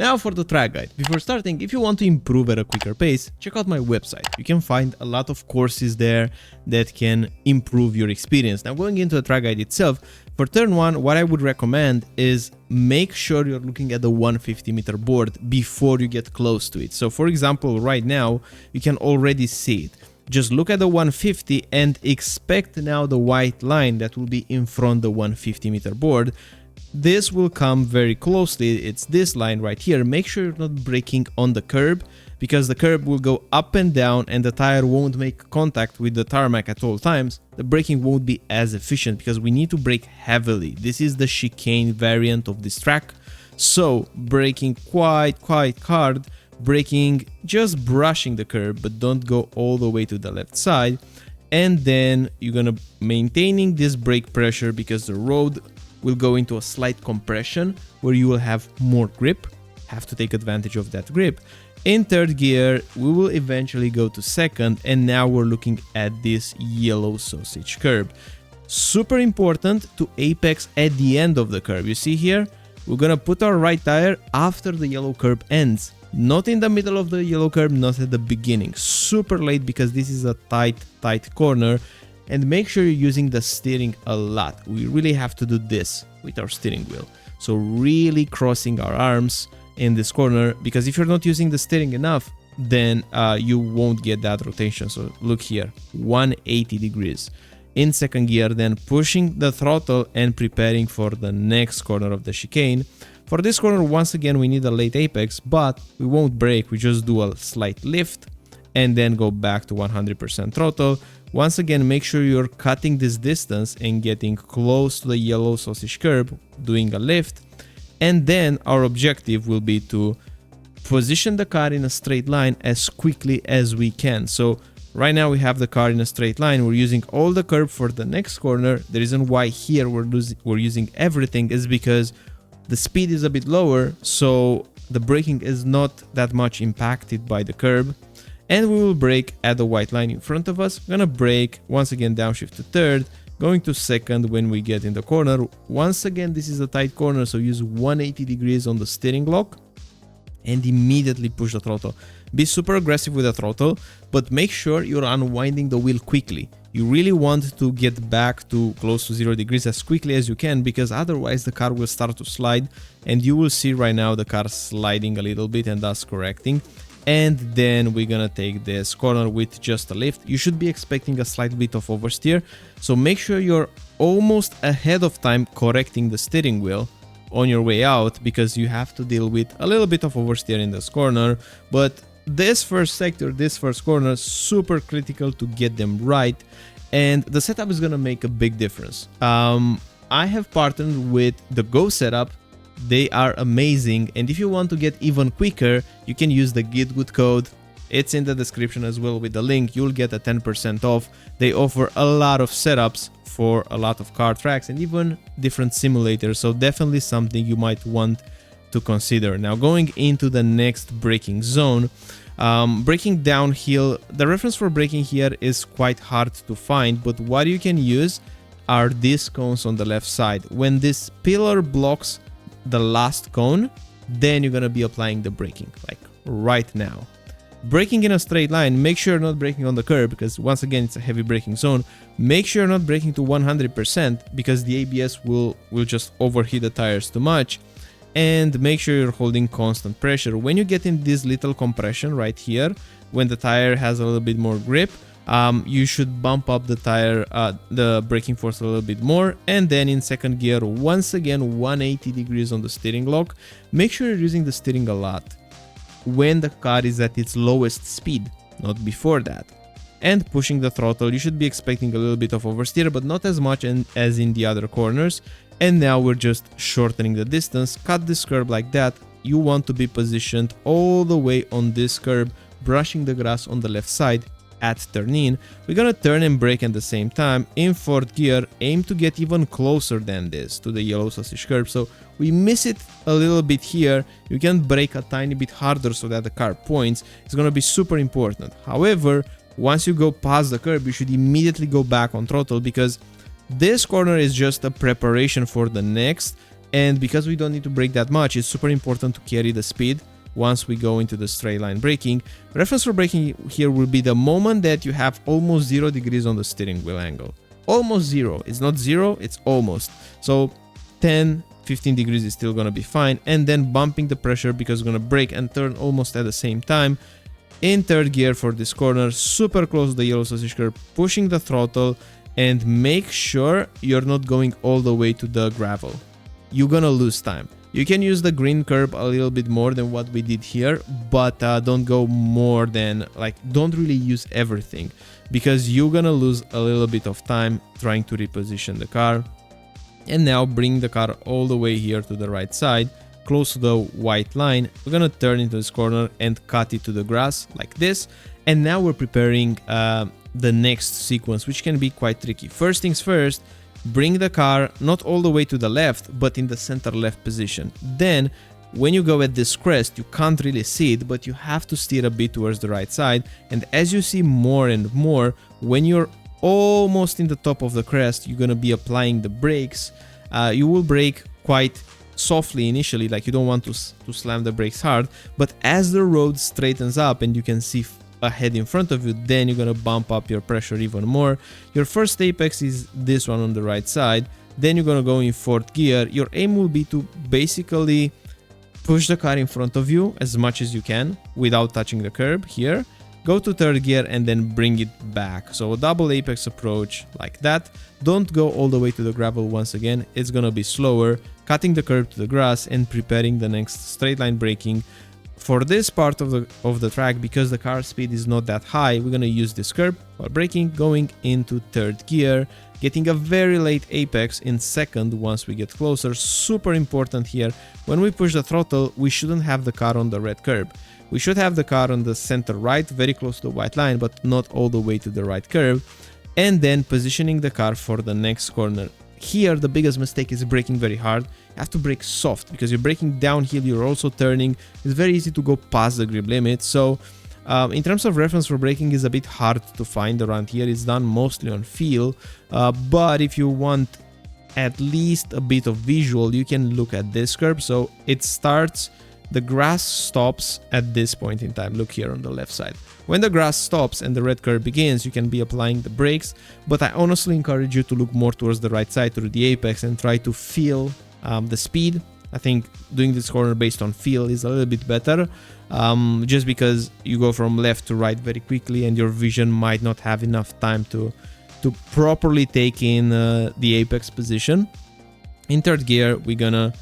Now for the track guide. Before starting, if you want to improve at a quicker pace, check out my website. You can find a lot of courses there that can improve your experience. Now going into the track guide itself, for turn 1, what I would recommend is make sure you're looking at the 150 meter board before you get close to it. So for example, right now, you can already see it. Just look at the 150 and expect now the white line that will be in front of the 150 meter board. This will come very closely, it's this line right here. Make sure you're not braking on the curb, because the curb will go up and down and the tire won't make contact with the tarmac at all times. The braking won't be as efficient because we need to brake heavily. This is the chicane variant of this track, so braking quite hard, braking just brushing the curb, but don't go all the way to the left side. And then you're gonna maintaining this brake pressure because the road will go into a slight compression where you will have more grip. Have to take advantage of that grip. In third gear, we will eventually go to second, and now we're looking at this yellow sausage curb. Super important to apex at the end of the curb. You see here, we're gonna put our right tire after the yellow curb ends. Not in the middle of the yellow curb, not at the beginning. Super late because this is a tight corner. And make sure you're using the steering a lot. We really have to do this with our steering wheel. So really crossing our arms in this corner, because if you're not using the steering enough, then you won't get that rotation. So look here, 180 degrees. In second gear, then pushing the throttle and preparing for the next corner of the chicane. For this corner, once again, we need a late apex, but we won't brake. We just do a slight lift and then go back to 100% throttle. Once again, make sure you're cutting this distance and getting close to the yellow sausage curb, doing a lift. And then our objective will be to position the car in a straight line as quickly as we can. So right now we have the car in a straight line. We're using all the curb for the next corner. The reason why here we're using everything is because the speed is a bit lower, so the braking is not that much impacted by the curb. And we will brake at the white line in front of us. Gonna brake, once again downshift to third, going to second when we get in the corner. Once again, this is a tight corner, so use 180 degrees on the steering lock and immediately push the throttle. Be super aggressive with the throttle, but make sure you're unwinding the wheel quickly. You really want to get back to close to 0 degrees as quickly as you can, because otherwise the car will start to slide, and you will see right now the car sliding a little bit and thus correcting. And then we're gonna take this corner with just a lift. You should be expecting a slight bit of oversteer, so make sure you're almost ahead of time correcting the steering wheel on your way out, because you have to deal with a little bit of oversteer in this corner. But this first sector, this first corner, super critical to get them right, and the setup is gonna make a big difference. I have partnered with the Go setup. They are amazing, and if you want to get even quicker, you can use the GITGUD code. It's in the description as well with the link. You'll get a 10% off. They offer a lot of setups for a lot of car tracks and even different simulators, so definitely something you might want to consider. Now going into the next braking zone, braking downhill, the reference for braking here is quite hard to find, but what you can use are these cones on the left side. When this pillar blocks the last cone, then you're gonna be applying the braking, like right now. Braking in a straight line, make sure you're not braking on the curb, because once again it's a heavy braking zone. Make sure you're not braking to 100%, because the ABS will just overheat the tires too much. And make sure you're holding constant pressure. When you get in this little compression right here, when the tire has a little bit more grip, you should bump up the tire, the braking force a little bit more. And then in second gear, once again 180 degrees on the steering lock. Make sure you're using the steering a lot when the car is at its lowest speed, not before that. And pushing the throttle, you should be expecting a little bit of oversteer, but not as much as in the other corners. And now we're just shortening the distance. Cut this curb like that. You want to be positioned all the way on this curb, brushing the grass on the left side at turn in. We're gonna turn and brake at the same time. In fourth gear, aim to get even closer than this to the yellow sausage curb. So we miss it a little bit here. You can brake a tiny bit harder so that the car points. It's gonna be super important. However, once you go past the curb, you should immediately go back on throttle, because this corner is just a preparation for the next. And because we don't need to brake that much, it's super important to carry the speed once we go into the straight line braking. Reference for braking here will be the moment that you have almost 0 degrees on the steering wheel angle. Almost 0. It's not 0, it's almost. So 10, 15 degrees is still gonna be fine. And then bumping the pressure because it's gonna brake and turn almost at the same time. In third gear for this corner, super close to the yellow sausage curb, pushing the throttle, and make sure you're not going all the way to the gravel. You're gonna lose time. You can use the green curb a little bit more than what we did here, but don't go more than, like, don't really use everything, because you're gonna lose a little bit of time trying to reposition the car. And now bring the car all the way here to the right side, close to the white line. We're gonna turn into this corner and cut it to the grass like this. And now we're preparing the next sequence, which can be quite tricky. First things first, bring the car not all the way to the left, but in the center left position. Then when you go at this crest, you can't really see it, but you have to steer a bit towards the right side. And as you see more and more, when you're almost in the top of the crest, you're gonna be applying the brakes. You will brake quite softly initially, like you don't want to slam the brakes hard, but as the road straightens up and you can see ahead in front of you, then you're gonna bump up your pressure even more. Your first apex is this one on the right side, then you're gonna go in fourth gear. Your aim will be to basically push the car in front of you as much as you can without touching the curb here. Go to third gear and then bring it back. So a double apex approach like that. Don't go all the way to the gravel once again, it's gonna be slower, cutting the curb to the grass and preparing the next straight line braking. For this part of the track, because the car speed is not that high, we're gonna use this curb while braking, going into third gear, getting a very late apex in second once we get closer. Super important here, when we push the throttle, we shouldn't have the car on the red curb. We should have the car on the center right, very close to the white line, but not all the way to the right curb. And then positioning the car for the next corner. Here, the biggest mistake is braking very hard. You have to brake soft because you're braking downhill, you're also turning. It's very easy to go past the grip limit. So in terms of reference for braking, is a bit hard to find around here. It's done mostly on feel, but if you want at least a bit of visual, you can look at this curb. So it starts, the grass stops at this point in time. Look here on the left side. When the grass stops and the red curve begins, you can be applying the brakes, but I honestly encourage you to look more towards the right side through the apex and try to feel the speed. I think doing this corner based on feel is a little bit better, just because you go from left to right very quickly and your vision might not have enough time to properly take in the apex position. In third gear, we're gonna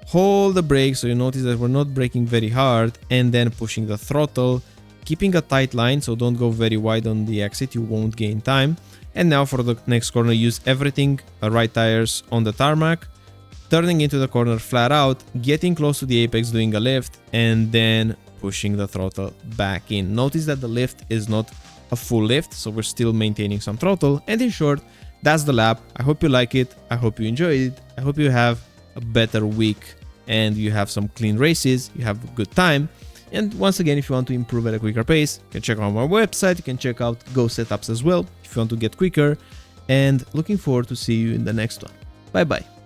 hold the brakes, so you notice that we're not braking very hard, and then pushing the throttle, keeping a tight line, so don't go very wide on the exit, you won't gain time. And now for the next corner, use everything, right tires on the tarmac, turning into the corner flat out, getting close to the apex, doing a lift, and then pushing the throttle back in. Notice that the lift is not a full lift, so we're still maintaining some throttle. And in short, that's the lap. I hope you like it, I hope you enjoyed it, I hope you have a better week and you have some clean races, you have a good time. And once again, if you want to improve at a quicker pace, you can check out my website, you can check out Go Setups as well if you want to get quicker. And looking forward to see you in the next one. Bye bye.